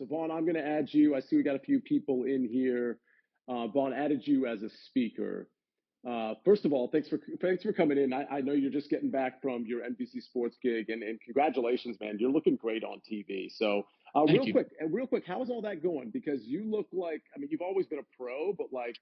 So Vaughn, I'm going to add you. I see we got a few people in here. Vaughn added you as a speaker. First of all, thanks for coming in. I know you're just getting back from your NBC Sports gig, and congratulations, man. You're looking great on TV. So Thank you. real quick, how's all that going? Because you look like, I mean, you've always been a pro, but like,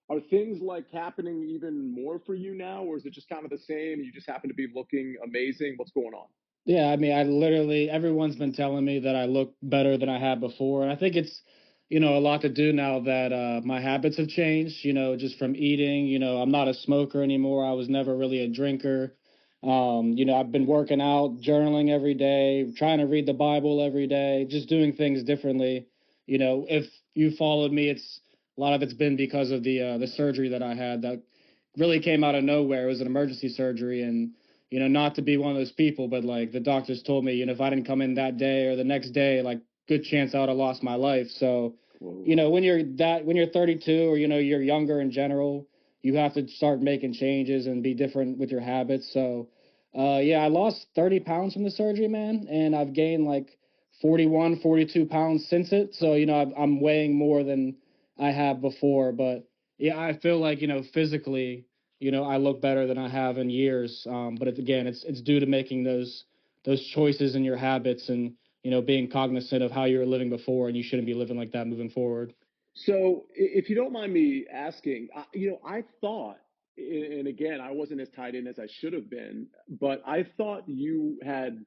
are things like happening even more for you now, or is it just kind of the same? You just happen to be looking amazing. What's going on? Yeah, I mean, I literally, everyone's been telling me that I look better than I had before. And I think it's, a lot to do now that my habits have changed, just from eating. I'm not a smoker anymore. I was never really a drinker. I've been working out, journaling every day, trying to read the Bible every day, just doing things differently. If you followed me, a lot of it's been because of the surgery that I had that really came out of nowhere. It was an emergency surgery, and not to be one of those people, but like the doctors told me, if I didn't come in that day or the next day, like good chance I would have lost my life. So, Whoa. when you're 32 or, you're younger in general, you have to start making changes and be different with your habits. So, yeah, I lost 30 pounds from the surgery, man. And I've gained like 41, 42 pounds since it. So, I'm weighing more than I have before, but yeah, I feel like, physically, I look better than I have in years. But again, it's due to making those choices in your habits and being cognizant of how you were living before, and you shouldn't be living like that moving forward. So, if you don't mind me asking, I thought, and again, I wasn't as tied in as I should have been, but I thought you had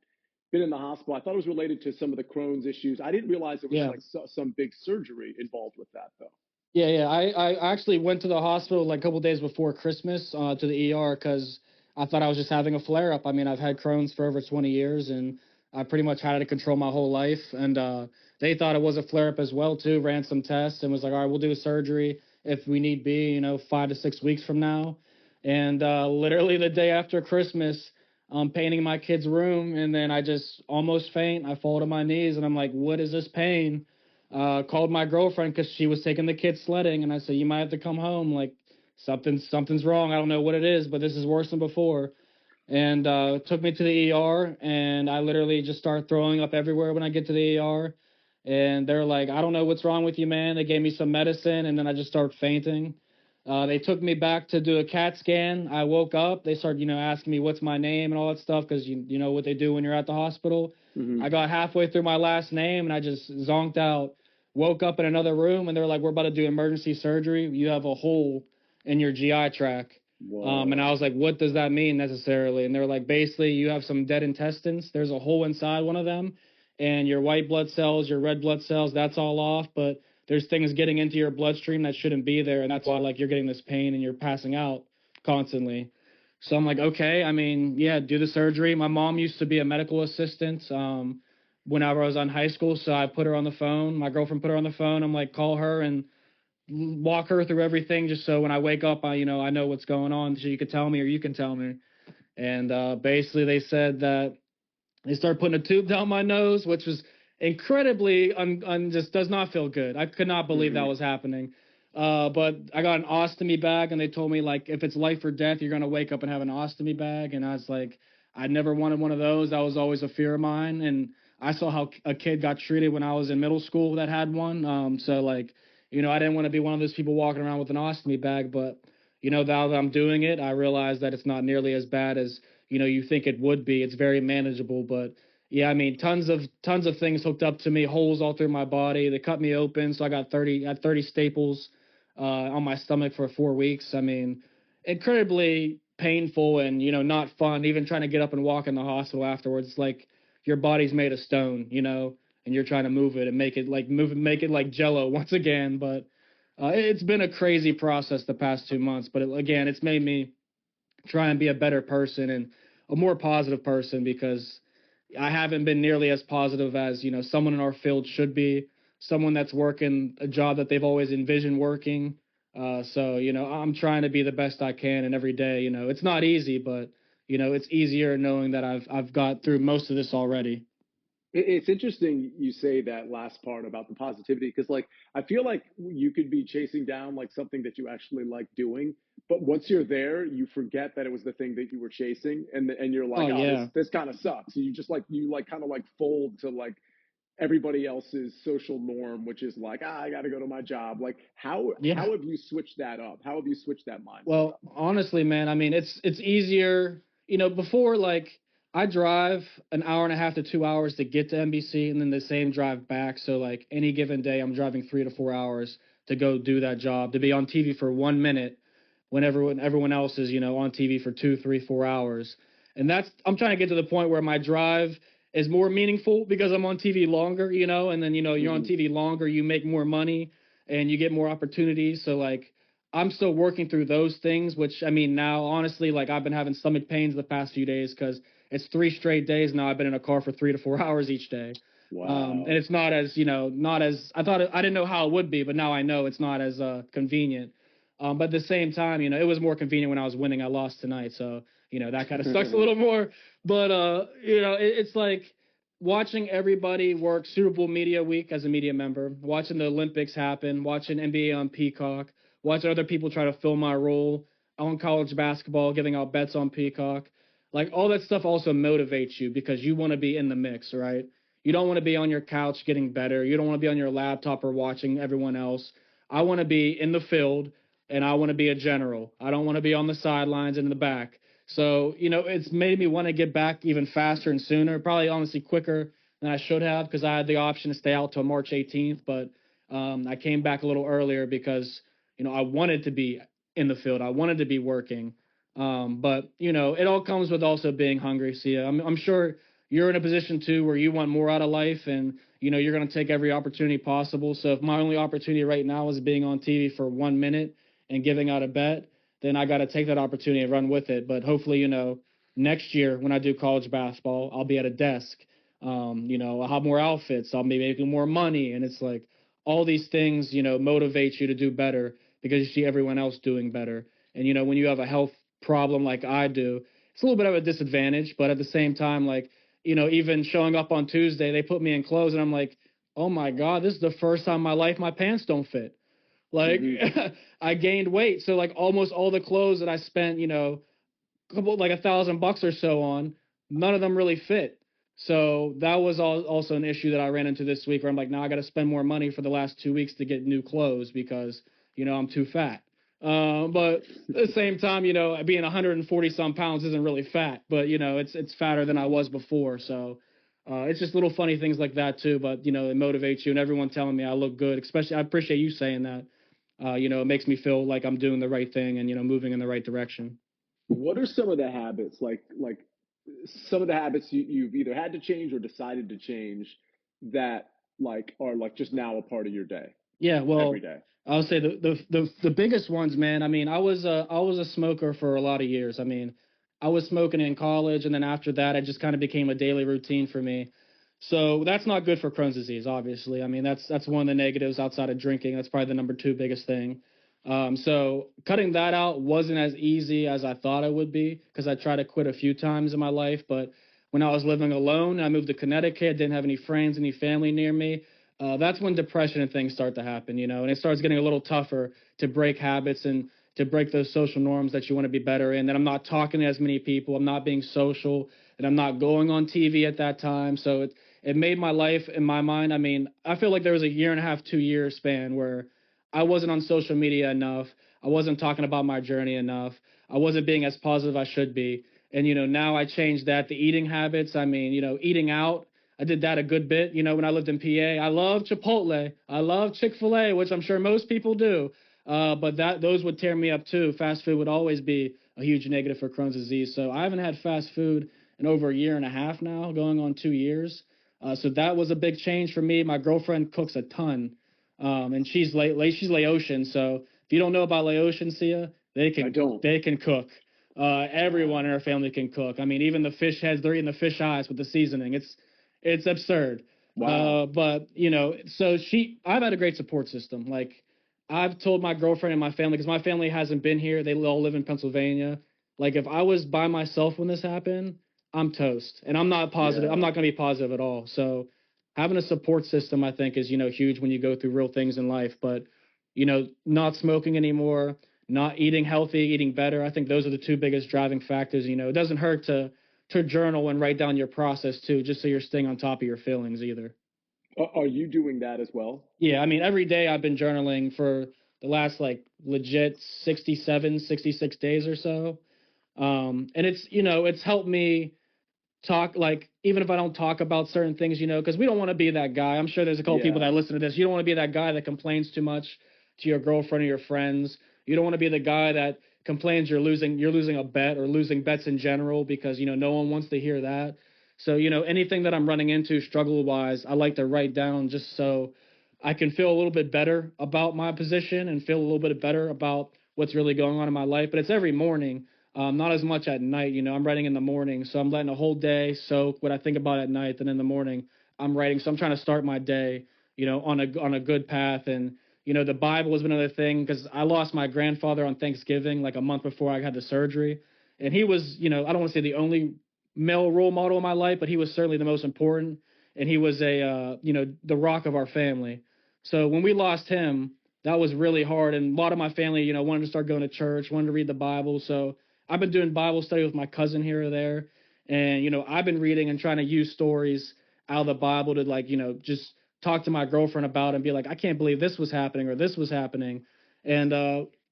been in the hospital. I thought it was related to some of the Crohn's issues. I didn't realize there was Yeah. like some big surgery involved with that, though. Yeah, yeah. I actually went to the hospital like a couple days before Christmas to the ER because I thought I was just having a flare up. I mean, I've had Crohn's for over 20 years and I pretty much had it to control my whole life. And they thought it was a flare up as well too. Ran some tests and was like, all right, we'll do a surgery if we need be. 5 to 6 weeks from now. And literally the day after Christmas, I'm painting my kid's room and then I just almost faint. I fall to my knees and I'm like, what is this pain? Called my girlfriend because she was taking the kids sledding, and I said, "You might have to come home. Like something's wrong. I don't know what it is, but this is worse than before." And took me to the ER, and I literally just start throwing up everywhere when I get to the ER. And they're like, "I don't know what's wrong with you, man." They gave me some medicine, and then I just start fainting. They took me back to do a CAT scan. I woke up. They started, asking me what's my name and all that stuff because you know what they do when you're at the hospital. I Hmm. got halfway through my last name and I just zonked out. Woke up in another room and they're like, "We're about to do emergency surgery. You have a hole in your GI tract." And I Whoa. was like, "What does that mean necessarily?" And they're like, "Basically, you have some dead intestines. There's a hole inside one of them, and your white blood cells, your red blood cells, that's all off. But there's things getting into your bloodstream that shouldn't be there, and that's why like you're getting this pain and you're passing out constantly." So I'm like, okay, I mean, yeah, do the surgery. My mom used to be a medical assistant whenever I was on high school, so I put her on the phone. My girlfriend put her on the phone. I'm like, call her and walk her through everything, just so when I wake up, I know what's going on, so you can tell me or you can tell me. And basically, they said that they started putting a tube down my nose, which was incredibly just does not feel good. I could not believe that Hmm. was happening. But I got an ostomy bag, and they told me like if it's life or death, you're gonna wake up and have an ostomy bag. And I was like, I never wanted one of those. That was always a fear of mine. And I saw how a kid got treated when I was in middle school that had one. So like, I didn't want to be one of those people walking around with an ostomy bag. But now that I'm doing it, I realize that it's not nearly as bad as you think it would be. It's very manageable, but yeah, I mean, tons of things hooked up to me, holes all through my body. They cut me open, so I had 30 staples on my stomach for 4 weeks. I mean, incredibly painful and not fun. Even trying to get up and walk in the hospital afterwards, it's like your body's made of stone, and you're trying to move it and make it like Jello once again. But it's been a crazy process the past 2 months. But again, it's made me try and be a better person and a more positive person because I haven't been nearly as positive as, someone in our field should be, someone that's working a job that they've always envisioned working. So, I'm trying to be the best I can and every day, it's not easy, but it's easier knowing that I've got through most of this already. It's interesting you say that last part about the positivity because, like, I feel like you could be chasing down like something that you actually like doing, but once you're there, you forget that it was the thing that you were chasing, and you're Oh like, oh, this yeah. this kind of sucks. You just like you like kind of like fold to like everybody else's social norm, which is like, I got to go to my job. Like, Yeah. how have you switched that up? How have you switched that mindset Well, up? honestly, man, I mean, it's easier. Before, like, I drive an hour and a half to 2 hours to get to NBC, and then the same drive back. So like any given day, I'm driving 3 to 4 hours to go do that job, to be on TV for 1 minute when everyone else is on TV for 2, 3, 4 hours. And that's I'm trying to get to the point where my drive is more meaningful because I'm on TV longer, and then you're on Hmm. TV longer, you make more money and you get more opportunities. So like I'm still working through those things, which I mean, now honestly, like I've been having stomach pains the past few days because it's 3 straight days now. I've been in a car for 3 to 4 hours each day. And Wow. it's not as, not as I thought. I didn't know how it would be, but now I know it's not as convenient. But at the same time, it was more convenient when I was winning. I lost tonight, so that kind of sucks a little more. But it's like watching everybody work Super Bowl media week as a media member, watching the Olympics happen, watching NBA on Peacock, watching other people try to fill my role on college basketball, giving out bets on Peacock. Like all that stuff also motivates you because you want to be in the mix, right? You don't want to be on your couch getting better. You don't want to be on your laptop or watching everyone else. I want to be in the field and I want to be a general. I don't want to be on the sidelines and in the back. So, it's made me want to get back even faster and sooner, probably honestly quicker than I should have because I had the option to stay out till March 18th. But I came back a little earlier because, I wanted to be in the field. I wanted to be working. But, it all comes with also being hungry. Sia, I'm sure you're in a position too where you want more out of life and, you're going to take every opportunity possible. So if my only opportunity right now is being on TV for 1 minute and giving out a bet, then I got to take that opportunity and run with it. But hopefully, next year when I do college basketball, I'll be at a desk. I'll have more outfits. I'll be making more money. And it's like all these things, motivate you to do better because you see everyone else doing better. And, when you have a health problem like I do, it's a little bit of a disadvantage. But at the same time, like, even showing up on Tuesday, they put me in clothes and I'm like, oh my God, this is the first time in my life my pants don't fit. Like Hmm. I gained weight. So like almost all the clothes that I spent, couple like $1,000 or so on, none of them really fit. So that was also an issue that I ran into this week where I'm like, now I got to spend more money for the last 2 weeks to get new clothes because, I'm too fat. But at the same time, being 140 some pounds isn't really fat, but it's fatter than I was before. So it's just little funny things like that too. But it motivates you and everyone telling me I look good. Especially, I appreciate you saying that. It makes me feel like I'm doing the right thing and moving in the right direction. What are some of the habits, like some of the habits you've either had to change or decided to change that like are like just now a part of your day Yeah, every well, day? I'll say the biggest ones, man. I mean, I was a smoker for a lot of years. I mean, I was smoking in college, and then after that, it just kind of became a daily routine for me. So that's not good for Crohn's disease, obviously. I mean, that's one of the negatives outside of drinking. That's probably the number two biggest thing. So cutting that out wasn't as easy as I thought it would be because I tried to quit a few times in my life, but when I was living alone, I moved to Connecticut, didn't have any friends, any family near me. That's when depression and things start to happen, and it starts getting a little tougher to break habits and to break those social norms that you want to be better in. That I'm not talking to as many people, I'm not being social, and I'm not going on TV at that time. So it made my life in my mind. I mean, I feel like there was a year and a half, 2 year span where I wasn't on social media enough. I wasn't talking about my journey enough. I wasn't being as positive I should be. And now I changed that. The eating habits. I mean, eating out. I did that a good bit, when I lived in PA. I love Chipotle. I love Chick-fil-A, which I'm sure most people do. But those would tear me up too. Fast food would always be a huge negative for Crohn's disease. So I haven't had fast food in over a year and a half now, going on 2 years. So that was a big change for me. My girlfriend cooks a ton, and she's Laotian. So if you don't know about Laotian, Sia, they I can don't. they can cook. Everyone Wow. in our family can cook. I mean, even the fish heads, they're eating the fish eyes with the seasoning. It's absurd. Wow. But so I've had a great support system. Like I've told my girlfriend and my family, because my family hasn't been here. They all live in Pennsylvania. Like if I was by myself when this happened, I'm toast. And I'm not positive. I'm Yeah. not going to be positive at all. So having a support system, I think, is, huge when you go through real things in life. But, not smoking anymore, not eating healthy, eating better. I think those are the two biggest driving factors. It doesn't hurt to journal and write down your process too, just so you're staying on top of your feelings either. Are you doing that as well? Yeah, I mean, every day I've been journaling for the last like legit 67, 66 days or so. And it's, it's helped me talk, like, even if I don't talk about certain things, because we don't want to be that guy. I'm sure there's a couple people Yeah. that listen to this. You don't want to be that guy that complains too much to your girlfriend or your friends. You don't want to be the guy that complains you're losing a bet or losing bets in general, because no one wants to hear that. So anything that I'm running into struggle wise, I like to write down just so I can feel a little bit better about my position and feel a little bit better about what's really going on in my life. But it's every morning, not as much at night. I'm writing in the morning, so I'm letting a whole day soak what I think about at night. Then in the morning, I'm writing. So I'm trying to start my day, on a good path. And the Bible has been another thing, because I lost my grandfather on Thanksgiving, like a month before I had the surgery, and he was, I don't want to say the only male role model in my life, but he was certainly the most important. And he was the rock of our family. So when we lost him, that was really hard. And a lot of my family, wanted to start going to church, wanted to read the Bible. So I've been doing Bible study with my cousin here or there. And, I've been reading and trying to use stories out of the Bible to, like, just talk to my girlfriend about and be like, I can't believe this was happening or this was happening. And,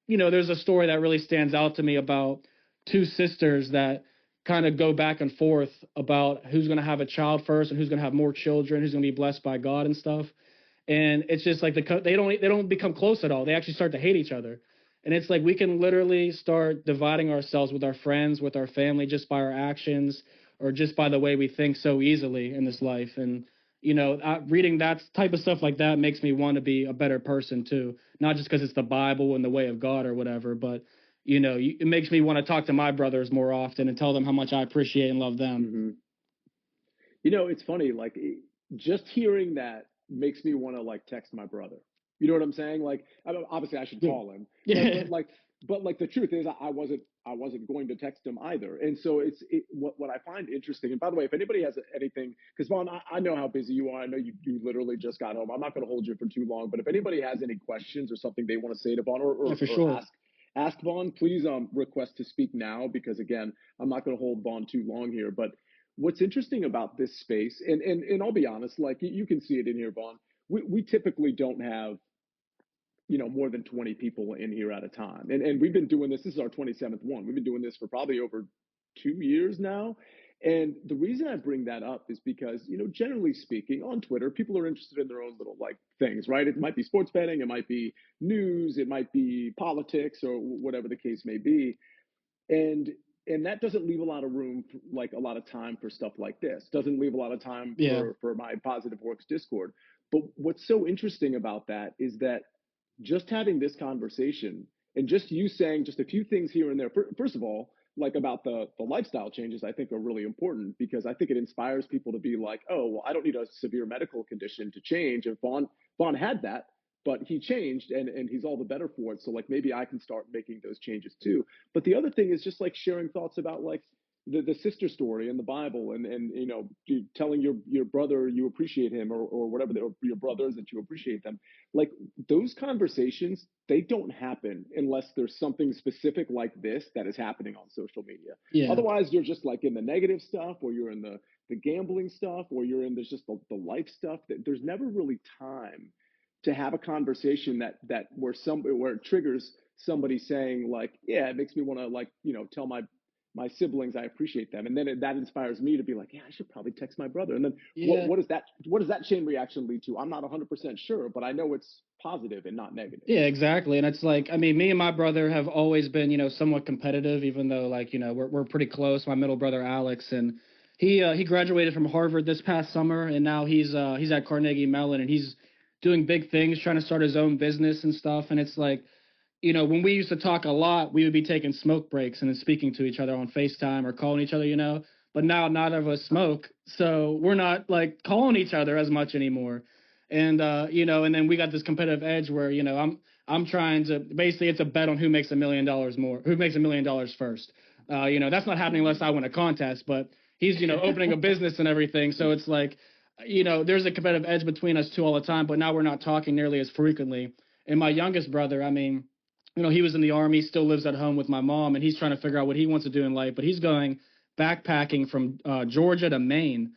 there's a story that really stands out to me about two sisters that kind of go back and forth about who's going to have a child first and who's going to have more children, who's going to be blessed by God and stuff. And it's just like they don't become close at all. They actually start to hate each other. And it's like we can literally start dividing ourselves with our friends, with our family, just by our actions or just by the way we think so easily in this life. And reading that type of stuff like that makes me want to be a better person too, not just because it's the Bible and the way of God or whatever, but it makes me want to talk to my brothers more often and tell them how much I appreciate and love them. Hmm. It's funny, like just hearing that makes me want to like text my brother. You know what I'm saying? Like, obviously I should Yeah. call him, but Yeah. but like, but like the truth is, I wasn't going to text him either. And so what I find interesting. And by the way, if anybody has anything, because Vaughn, I know how busy you are. I know you literally just got home. I'm not going to hold you for too long. But if anybody has any questions or something they want to say to Vaughn Yeah, for or sure. ask Vaughn, please request to speak now, because again, I'm not going to hold Vaughn too long here. But what's interesting about this space, and I'll be honest, like you can see it in here, Vaughn. We typically don't have more than 20 people in here at a time, and we've been doing this. This is our 27th one. We've been doing this for probably over 2 years now. And the reason I bring that up is because, generally speaking, on Twitter, people are interested in their own little like things, right? It might be sports betting, it might be news, it might be politics, or whatever the case may be. and and that doesn't leave a lot of room for, like a lot of time for stuff like this, doesn't leave a lot of time Yeah. for my positive works Discord. But what's so interesting about that is that just having this conversation and just you saying just a few things here and there, first of all, like about the lifestyle changes, I think are really important, because I think it inspires people to be like, oh well, I don't need a severe medical condition to change. And Vaughn had that, but he changed, and he's all the better for it. So like maybe I can start making those changes too. But the other thing is just like sharing thoughts about like the sister story in the Bible, and telling your brother you appreciate him, or whatever, or your brothers that you appreciate them. Like those conversations, they don't happen unless there's something specific like this that is happening on social media. Yeah. Otherwise, you're just like in the negative stuff, or you're in the gambling stuff, or you're in just the life stuff. That there's never really time to have a conversation that where it triggers somebody saying like, yeah, it makes me want to like tell my siblings I appreciate them, and then that inspires me to be like, yeah, I should probably text my brother. And then Yeah. what does that chain reaction lead to? I'm not 100% sure, but I know it's positive and not negative. Yeah, exactly. And it's like, I mean, me and my brother have always been, somewhat competitive, even though, like, we're pretty close. My middle brother Alex, and he graduated from Harvard this past summer, and now he's at Carnegie Mellon, and he's doing big things, trying to start his own business and stuff. And it's like, when we used to talk a lot, we would be taking smoke breaks and then speaking to each other on FaceTime or calling each other. But now none of us smoke, so we're not like calling each other as much anymore. And and then we got this competitive edge where I'm trying to, basically, it's a bet on who makes $1 million more, who makes $1 million first. That's not happening unless I win a contest, but he's opening a business and everything, so it's like there's a competitive edge between us two all the time. But now we're not talking nearly as frequently. And my youngest brother, I mean, he was in the army, still lives at home with my mom, and he's trying to figure out what he wants to do in life. But he's going backpacking from Georgia to Maine,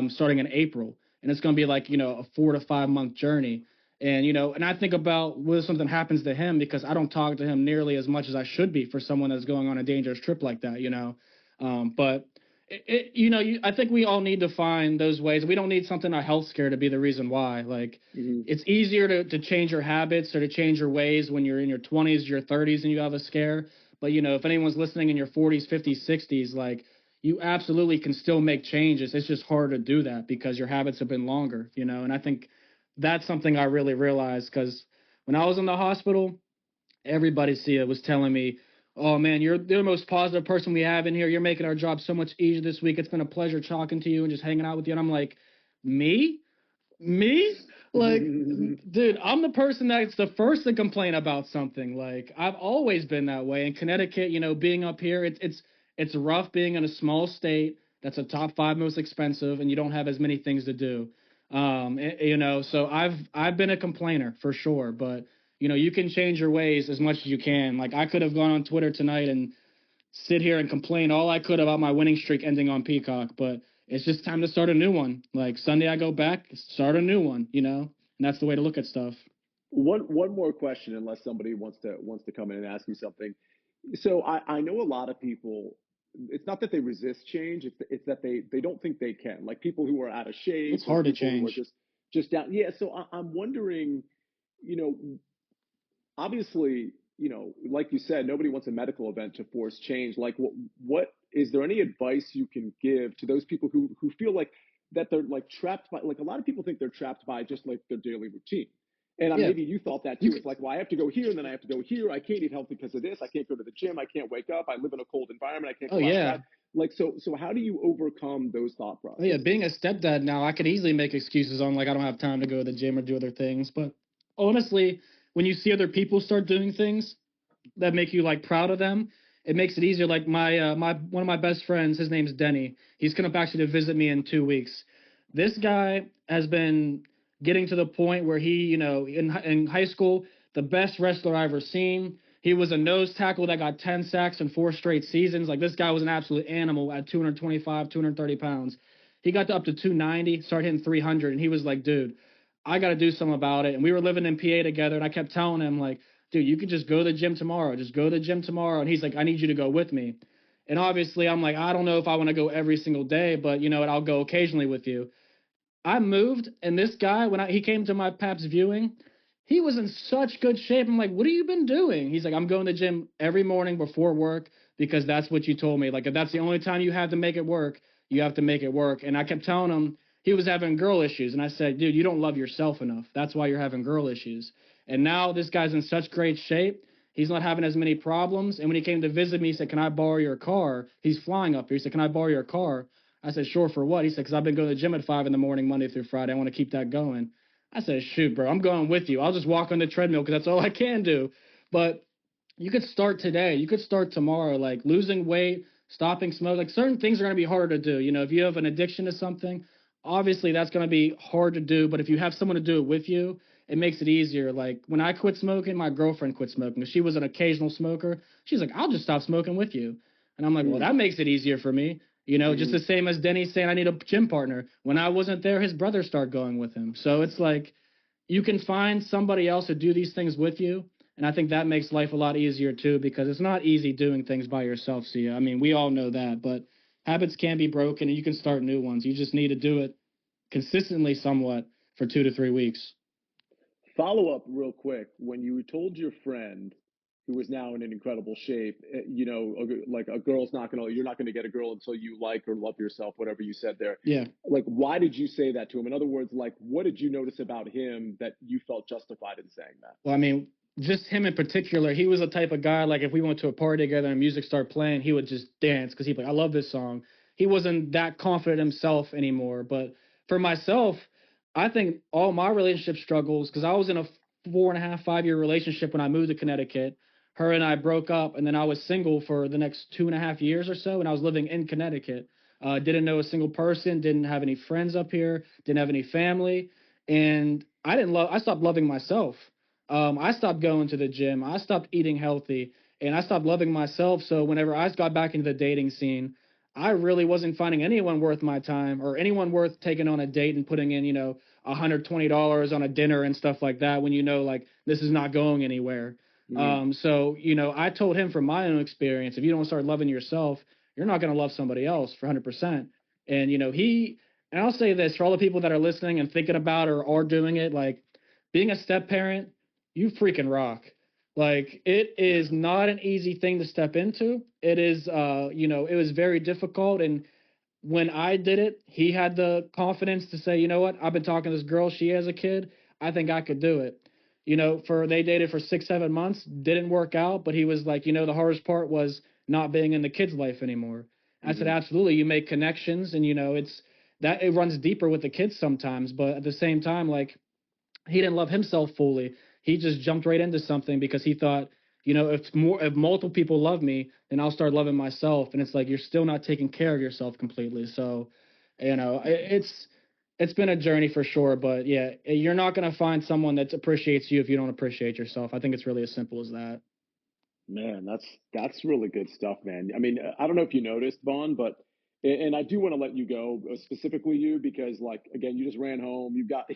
starting in April. and it's going to be like, a 4 to 5 month journey. And, and I think about whether something happens to him, because I don't talk to him nearly as much as I should be for someone that's going on a dangerous trip like that. But I think we all need to find those ways. We don't need something, a health scare, to be the reason why. Like, it's easier to change your habits or to change your ways when you're in your 20s, your 30s, and you have a scare. But, if anyone's listening in your 40s, 50s, 60s, like, you absolutely can still make changes. It's just hard to do that because your habits have been longer, and I think that's something I really realized, because when I was in the hospital, everybody, Sia, was telling me, "Oh man, you're the most positive person we have in here. You're making our job so much easier this week. It's been a pleasure talking to you and just hanging out with you." And I'm like, me? Me? Like, dude, I'm the person that's the first to complain about something. Like, I've always been that way. In Connecticut, being up here, it's rough being in a small state that's a top five most expensive, and you don't have as many things to do. So I've been a complainer for sure, but you can change your ways as much as you can. Like, I could have gone on Twitter tonight and sit here and complain all I could about my winning streak ending on Peacock, but it's just time to start a new one. Like, Sunday I go back, start a new one, and that's the way to look at stuff. One more question, unless somebody wants to come in and ask you something. So I know a lot of people. It's not that they resist change. It's that they don't think they can. Like people who are out of shape It's or hard to people who are change. just down. Yeah. So I'm wondering, you know, obviously, like you said, nobody wants a medical event to force change. Like, what is there any advice you can give to those people who feel like that they're like trapped by, like a lot of people think they're trapped by just like their daily routine. And Yeah, maybe you thought that you too. could. It's like, well, I have to go here and then I have to go here. I can't eat healthy because of this. I can't go to the gym. I can't wake up. I live in a cold environment. I can't Oh go yeah. outside. Like, so how do you overcome those thought Oh yeah, processes? being a stepdad now, I could easily make excuses on, like, I don't have time to go to the gym or do other things. But honestly, when you see other people start doing things that make you like proud of them, it makes it easier. Like, my one of my best friends, his name's Denny. He's coming back to visit me in 2 weeks. This guy has been getting to the point where he, in high school, the best wrestler I ever seen. He was a nose tackle that got 10 sacks in 4 straight seasons. Like, this guy was an absolute animal at 225, 230 pounds. He got to up to 290, started hitting 300, and he was like, dude, I got to do something about it. And we were living in PA together, and I kept telling him, like, dude, you could just go to the gym tomorrow. Just go to the gym tomorrow. And he's like, I need you to go with me. And obviously, I'm like, I don't know if I want to go every single day, but you know what? I'll go occasionally with you. I moved, and this guy, when he came to my Paps viewing, he was in such good shape. I'm like, what have you been doing? He's like, I'm going to the gym every morning before work because that's what you told me. Like, if that's the only time you have to make it work, you have to make it work. And I kept telling him he was having girl issues. And I said, dude, you don't love yourself enough. That's why you're having girl issues. And now this guy's in such great shape. He's not having as many problems. And when he came to visit me, he said, can I borrow your car? He's flying up here. He said, can I borrow your car? I said, sure, for what? He said, because I've been going to the gym at 5 in the morning, Monday through Friday. I want to keep that going. I said, shoot, bro, I'm going with you. I'll just walk on the treadmill because that's all I can do. But you could start today. You could start tomorrow, like losing weight, stopping smoke. Like, certain things are going to be harder to do. If you have an addiction to something, obviously that's going to be hard to do. But if you have someone to do it with you, it makes it easier. Like, when I quit smoking, my girlfriend quit smoking. She was an occasional smoker. She's like, I'll just stop smoking with you. And I'm like, well, Mm, that makes it easier for me. Just mm. the same as Denny saying I need a gym partner. When I wasn't there, his brother started going with him. So it's like you can find somebody else to do these things with you. And I think that makes life a lot easier too, because it's not easy doing things by yourself, Sia. I mean, we all know that, but habits can be broken and you can start new ones. You just need to do it consistently somewhat for 2 to 3 weeks. Follow up real quick. When you told your friend who is now in an incredible shape, like a girl's not gonna, you're not gonna get a girl until you like or love yourself, whatever you said there. Yeah. Like, why did you say that to him? In other words, like, what did you notice about him that you felt justified in saying that? Well, I mean, just him in particular, he was the type of guy, like, if we went to a party together and music started playing, he would just dance because he'd be like, I love this song. He wasn't that confident himself anymore. But for myself, I think all my relationship struggles, because I was in a 4.5, 5 year relationship when I moved to Connecticut. Her and I broke up, and then I was single for the next 2.5 years or so, and I was living in Connecticut. Didn't know a single person, didn't have any friends up here, didn't have any family, and I stopped loving myself. I stopped going to the gym. I stopped eating healthy, and I stopped loving myself. So whenever I got back into the dating scene, I really wasn't finding anyone worth my time or anyone worth taking on a date and putting in, $120 on a dinner and stuff like that when like this is not going anywhere. Mm, So, I told him from my own experience, if you don't start loving yourself, you're not going to love somebody else for 100%. And, and I'll say this for all the people that are listening and thinking about or are doing it, like being a step parent, you freaking rock. Like it is not an easy thing to step into. It is, it was very difficult. And when I did it, he had the confidence to say, you know what, I've been talking to this girl. She has a kid. I think I could do it. They dated for 6, 7 months, didn't work out. But he was like, the hardest part was not being in the kid's life anymore. I said, hmm absolutely. You make connections, and it's that it runs deeper with the kids sometimes. But at the same time, like he didn't love himself fully. He just jumped right into something because he thought, if multiple people love me, then I'll start loving myself. And it's like you're still not taking care of yourself completely. So, it's been a journey for sure. But yeah, you're not gonna find someone that appreciates you if you don't appreciate yourself. I think it's really as simple as that. Man, that's really good stuff, man. I mean, I don't know if you noticed, Vaughn, but and I do want to let you go, specifically you, because like again, you just ran home. You've got a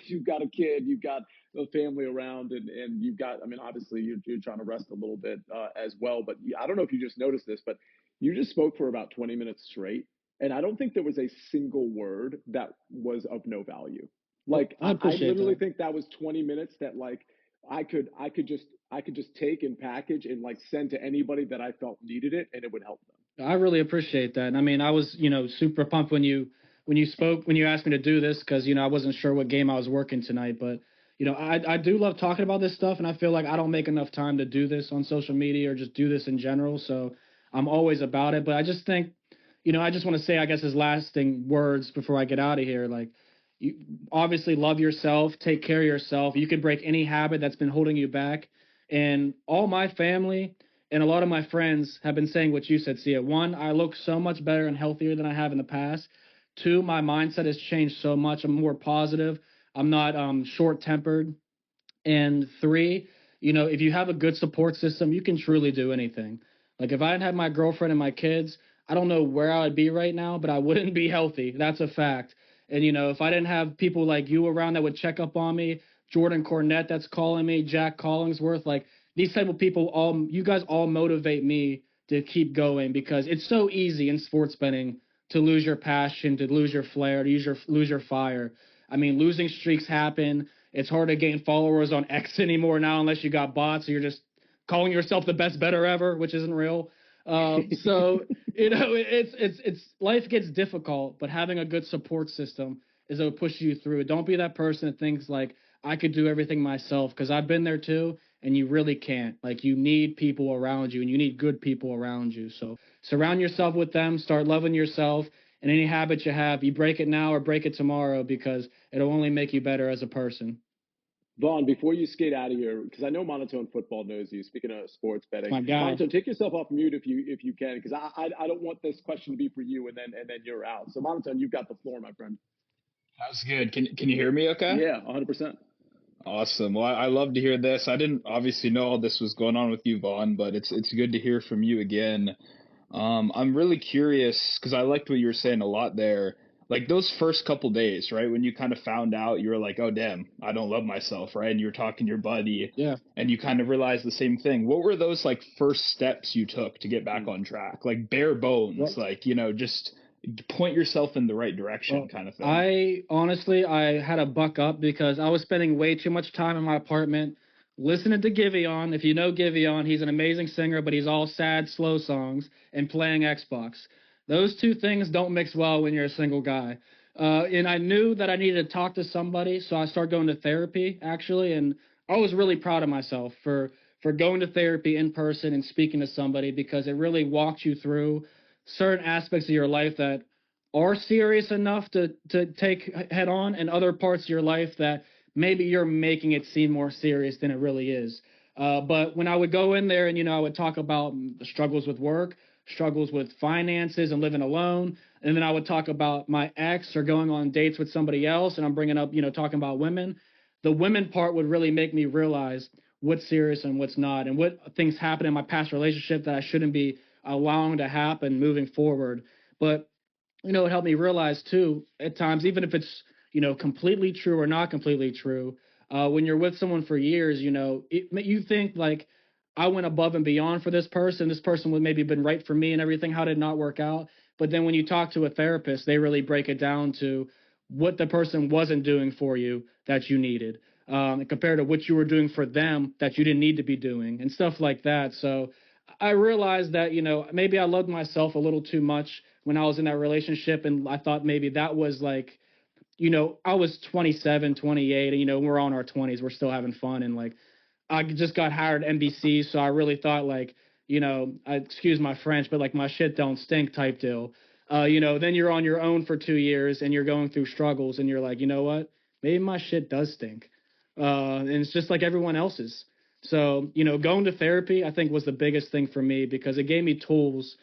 kid, you've got a family around, and you've got. I mean, obviously you're trying to rest a little bit as well. But I don't know if you just noticed this, but you just spoke for about 20 minutes straight, and I don't think there was a single word that was of no value. Well, Like I I appreciate literally that. think that was 20 minutes that like I could just take and package and like send to anybody that I felt needed it, and it would help them. I really appreciate that. And I mean, I was, super pumped when you asked me to do this because, I wasn't sure what game I was working tonight. But, I do love talking about this stuff, and I feel like I don't make enough time to do this on social media or just do this in general. So I'm always about it. But I just think, I just want to say, I guess, as lasting words before I get out of here, like you obviously love yourself, take care of yourself. You can break any habit that's been holding you back. And all my family and a lot of my friends have been saying what you said, Sia. One, I look so much better and healthier than I have in the past. Two, my mindset has changed so much. I'm more positive. I'm not short tempered. And three, if you have a good support system, you can truly do anything. Like if I didn't have my girlfriend and my kids, I don't know where I would be right now, but I wouldn't be healthy. That's a fact. And if I didn't have people like you around that would check up on me, Jordan Cornette that's calling me, Jack Collingsworth, like these type of people, all you guys all motivate me to keep going because it's so easy in sports betting to lose your passion, to lose your flair, to lose your fire. I mean, losing streaks happen. It's hard to gain followers on X anymore now unless you got bots or you're just calling yourself the best better ever, which isn't real. So it's life gets difficult, but having a good support system is what pushes you through. Don't be that person that thinks like I could do everything myself because I've been there too, and you really can't. Like you need people around you, and you need good people around you. So surround yourself with them. Start loving yourself, and any habit you have, you break it now or break it tomorrow because it'll only make you better as a person. Vaughn, before you skate out of here, because I know Monotone Football knows you. Speaking of sports betting, My guy. Monotone, take yourself off mute if you can, because I don't want this question to be for you and then you're out. So Monotone, you've got the floor, my friend. That's good. Can you hear me okay? Yeah, 100%. Awesome. Well, I love to hear this. I didn't obviously know all this was going on with you, Vaughn, but it's good to hear from you again. I'm really curious because I liked what you were saying a lot there. Like those first couple days, right? When you kind of found out, you were like, "Oh, damn, I don't love myself," right? And you were talking to your buddy, Yeah. and you kind of realized the same thing. What were those like first steps you took to get back Mm. on track? Like bare bones, Well, like just point yourself in the right direction, Well, kind of thing. I honestly I had to buck up because I was spending way too much time in my apartment listening to Giveon. If you know Giveon, he's an amazing singer, but he's all sad, slow songs and playing Xbox. Those two things don't mix well when you're a single guy. And I knew that I needed to talk to somebody, so I started going to therapy actually, and I was really proud of myself for going to therapy in person and speaking to somebody because it really walked you through certain aspects of your life that are serious enough to take head on and other parts of your life that maybe you're making it seem more serious than it really is. But when I would go in there and I would talk about the struggles with work, struggles with finances and living alone, and then I would talk about my ex or going on dates with somebody else, and I'm bringing up talking about women. The women part would really make me realize what's serious and what's not, and what things happen in my past relationship that I shouldn't be allowing to happen moving forward. But it helped me realize too, at times, even if it's, completely true or not completely true, when you're with someone for years, you think like, I went above and beyond for this person would maybe been right for me and everything. How did it not work out? But then when you talk to a therapist, they really break it down to what the person wasn't doing for you that you needed, compared to what you were doing for them that you didn't need to be doing and stuff like that. So I realized that, maybe I loved myself a little too much when I was in that relationship. And I thought maybe that was like, I was 27, 28, and, we're all in our 20s. We're still having fun. And like, I just got hired at NBC. So I really thought like, excuse my French, but like my shit don't stink type deal. Then you're on your own for 2 years and you're going through struggles and you're like, you know what? Maybe my shit does stink. And it's just like everyone else's. So, going to therapy, I think was the biggest thing for me because it gave me tools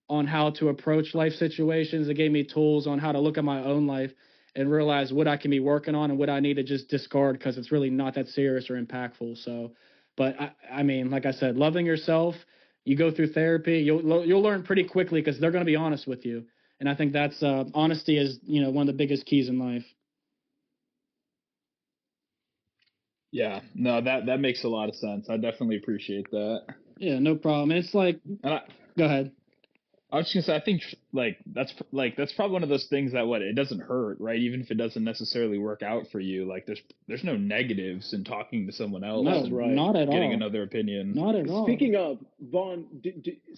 on how to approach life situations. It gave me tools on how to look at my own life and realize what I can be working on and what I need to just discard because it's really not that serious or impactful. So, but I mean, like I said, loving yourself, you go through therapy, you'll learn pretty quickly because they're going to be honest with you. And I think that's honesty is, one of the biggest keys in life. Yeah, no, that makes a lot of sense. I definitely appreciate that. Yeah, no problem. And it's like, And go ahead. I was just gonna say, I think that's probably one of those things that it doesn't hurt, right? Even if it doesn't necessarily work out for you, like there's no negatives in talking to someone else No, and right. not at getting all. another opinion. Not at all. Speaking of, Vaughn,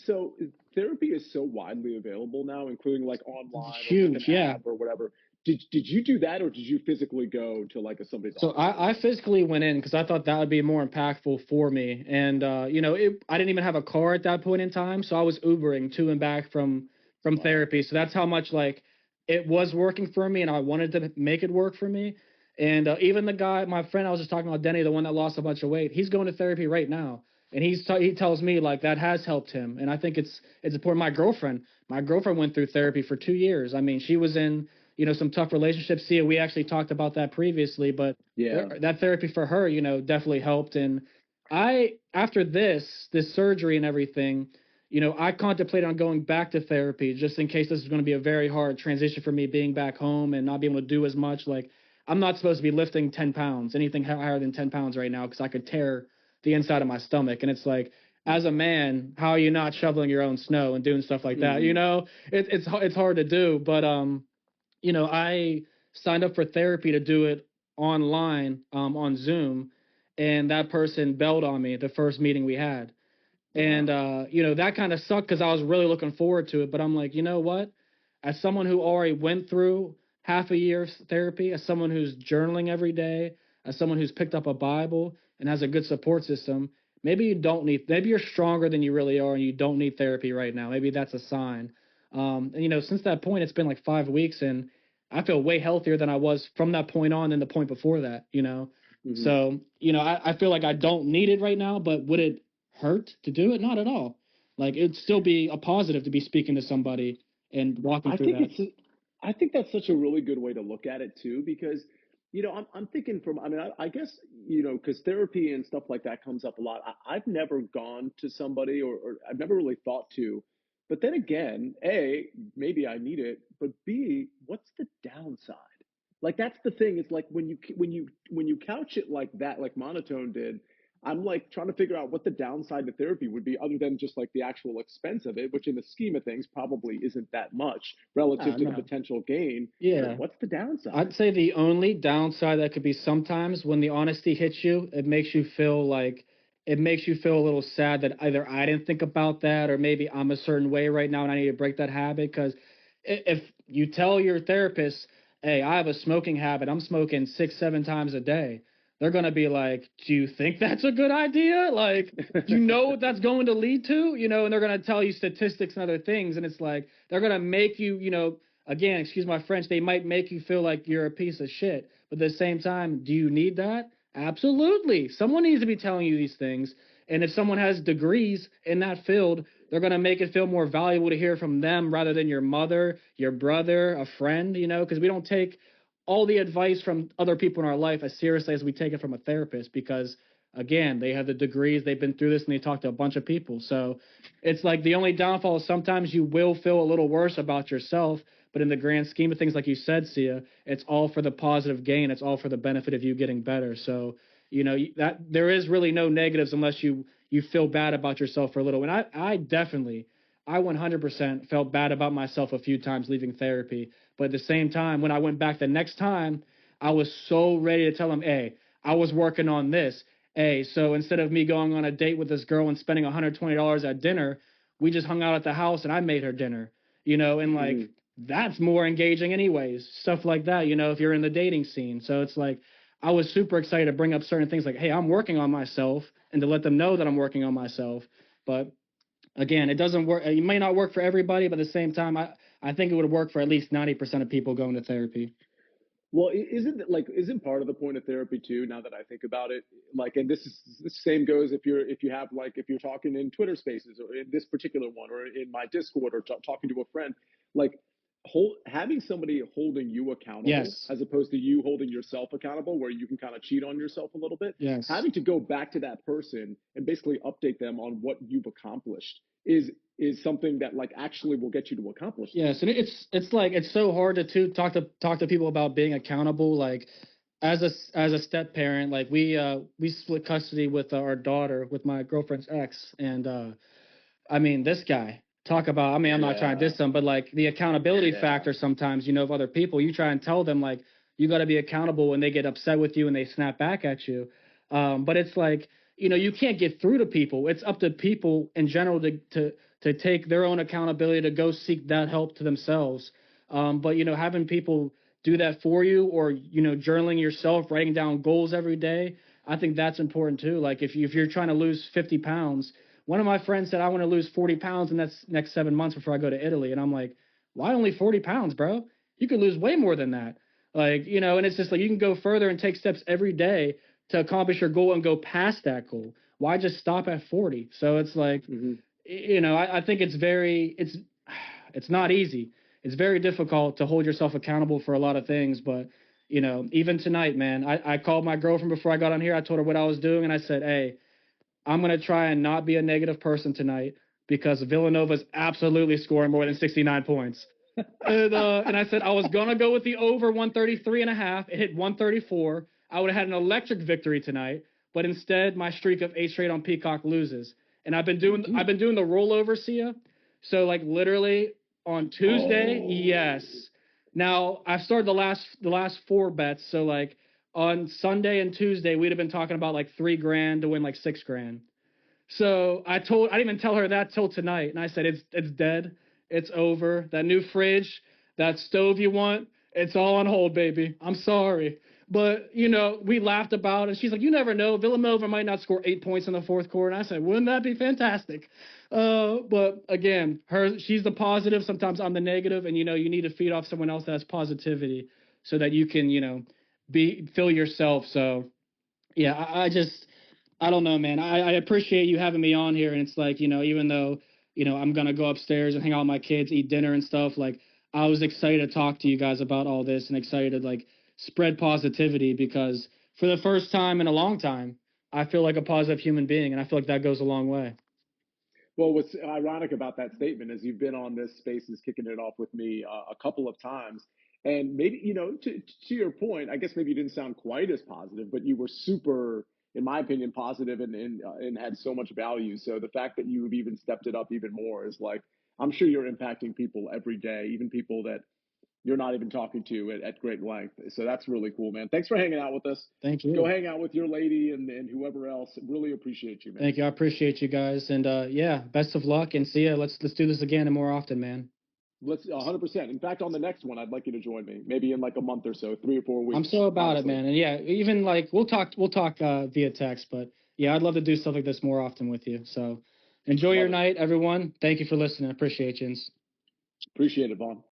so therapy is so widely available now, including like online or with an Huge, yeah. app or whatever. Did you do that, or did you physically go to like somebody's So office? I physically went in because I thought that would be more impactful for me. And I didn't even have a car at that point in time, so I was Ubering to and back from therapy. So that's how much like it was working for me, and I wanted to make it work for me. And even the guy, my friend, I was just talking about, Denny, the one that lost a bunch of weight, he's going to therapy right now, and he tells me like that has helped him. And I think it's important. My girlfriend went through therapy for 2 years. I mean, she was in some tough relationships. Sia, we actually talked about that previously, but Yeah. that therapy for her, definitely helped. And after this surgery and everything, I contemplated on going back to therapy just in case this is going to be a very hard transition for me being back home and not being able to do as much. Like, I'm not supposed to be lifting 10 pounds, anything higher than 10 pounds right now, because I could tear the inside of my stomach. And it's like, as a man, how are you not shoveling your own snow and doing stuff like that? It's hard to do, but I signed up for therapy to do it online, on Zoom, and that person bailed on me at the first meeting we had. And that kind of sucked because I was really looking forward to it. But I'm like, you know what? As someone who already went through half a year of therapy, as someone who's journaling every day, as someone who's picked up a Bible and has a good support system, maybe you're stronger than you really are and you don't need therapy right now. Maybe that's a sign. And since that point, it's been like 5 weeks and I feel way healthier than I was from that point on than the point before that. So, I feel like I don't need it right now, but would it hurt to do it? Not at all. Like, it'd still be a positive to be speaking to somebody and walking I through think that. I think that's such a really good way to look at it too, because I'm thinking from, I mean, I guess, because therapy and stuff like that comes up a lot. I've never gone to somebody, or I've never really thought to, but then again, A, maybe I need it, but B, what's the downside? Like, that's the thing. It's like when you couch it like that, like Monotone did, I'm like trying to figure out what the downside to therapy would be, other than just like the actual expense of it, which in the scheme of things probably isn't that much relative to the No. potential gain. Yeah. What's the downside? I'd say the only downside that could be sometimes when the honesty hits you, it makes you feel a little sad that either I didn't think about that or maybe I'm a certain way right now and I need to break that habit. Because if you tell your therapist, hey, I have a smoking habit, I'm smoking 6, 7 times a day, they're going to be like, do you think that's a good idea? Like, do you know what that's going to lead to? And they're going to tell you statistics and other things. And it's like, they're going to make you, again, excuse my French, they might make you feel like you're a piece of shit. But at the same time, do you need that? Absolutely. Someone needs to be telling you these things. And if someone has degrees in that field, they're going to make it feel more valuable to hear from them rather than your mother, your brother, a friend, because we don't take all the advice from other people in our life as seriously as we take it from a therapist, because again, they have the degrees, they've been through this, and they talk to a bunch of people. So it's like the only downfall is sometimes you will feel a little worse about yourself, But in the grand scheme of things, like you said, Sia, it's all for the positive gain. It's all for the benefit of you getting better. So, that there is really no negatives unless you feel bad about yourself for a little. And I 100% felt bad about myself a few times leaving therapy. But at the same time, when I went back the next time, I was so ready to tell him, hey, I was working on this. Hey, so instead of me going on a date with this girl and spending $120 at dinner, we just hung out at the house and I made her dinner, and like that's more engaging anyways. Stuff like that, if you're in the dating scene. So it's like I was super excited to bring up certain things like, hey, I'm working on myself, and to let them know that I'm working on myself. But again, it doesn't work. It may not work for everybody, but at the same time, I think it would work for at least 90% of people going to therapy. Well, isn't part of the point of therapy too? Now that I think about it, like, and the same goes if you're talking in Twitter Spaces or in this particular one or in my Discord or talking to a friend, like, having somebody holding you accountable, Yes. as opposed to you holding yourself accountable, where you can kind of cheat on yourself a little bit. Yes. Having to go back to that person and basically update them on what you've accomplished is something that like actually will get you to accomplish. Yes, and it's like it's so hard to talk to people about being accountable. Like as a step parent, like we split custody with our daughter with my girlfriend's ex, and I mean this guy talk about. I mean I'm not trying to diss him, but like the accountability factor sometimes of other people. You try and tell them like you got to be accountable, and they get upset with you and they snap back at you. But it's like you can't get through to people. It's up to people in general to take their own accountability to go seek that help to themselves. But having people do that for you, or journaling yourself, writing down goals every day, I think that's important too. Like if you're trying to lose 50 pounds, one of my friends said I want to lose 40 pounds in the next 7 months before I go to Italy, and I'm like, why only 40 pounds, bro? You could lose way more than that. Like and it's just like you can go further and take steps every day to accomplish your goal and go past that goal. Why just stop at 40? So it's like I think it's not easy. It's very difficult to hold yourself accountable for a lot of things. But, even tonight, man, I called my girlfriend before I got on here. I told her what I was doing, and I said, hey, I'm going to try and not be a negative person tonight because Villanova's absolutely scoring more than 69 points. And I said I was going to go with the over 133.5. It hit 134. I would have had an electric victory tonight, but instead my streak of 8 straight on Peacock loses. And I've been doing the rollover, Sia. So like literally on Tuesday, yes. Now I've started the last 4 bets. So like on Sunday and Tuesday, we'd have been talking about like $3,000 to win like $6,000. So I didn't even tell her that till tonight, and I said it's dead, it's over. That new fridge, that stove you want, it's all on hold, baby. I'm sorry. But, we laughed about it. She's like, you never know. Villanova might not score 8 points in the fourth quarter. And I said, wouldn't that be fantastic? But again, she's the positive. Sometimes I'm the negative. And, you need to feed off someone else that has positivity so that you can, fill yourself. So, yeah, I don't know, man. I appreciate you having me on here. And it's like, even though, I'm going to go upstairs and hang out with my kids, eat dinner and stuff, like I was excited to talk to you guys about all this and excited to like spread positivity because for the first time in a long time, I feel like a positive human being. And I feel like that goes a long way. Well, what's ironic about that statement is you've been on this Spaces kicking it off with me a couple of times. And maybe, to your point, I guess maybe you didn't sound quite as positive, but you were super, in my opinion, positive and had so much value. So the fact that you've even stepped it up even more is like, I'm sure you're impacting people every day, even people that you're not even talking to at great length. So that's really cool, man. Thanks for hanging out with us. Thank you. Go hang out with your lady and whoever else. Really appreciate you, man. Thank you. I appreciate you guys. And yeah, best of luck and see ya. Let's do this again and more often, man. Let's 100%. In fact, on the next one, I'd like you to join me. Maybe in like a month or so, 3 or 4 weeks. I'm so about honestly. It, man. And yeah, even like we'll talk via text, but yeah, I'd love to do stuff like this more often with you. So enjoy your night, everyone. Thank you for listening. Appreciate you. Appreciate it, Vaughn.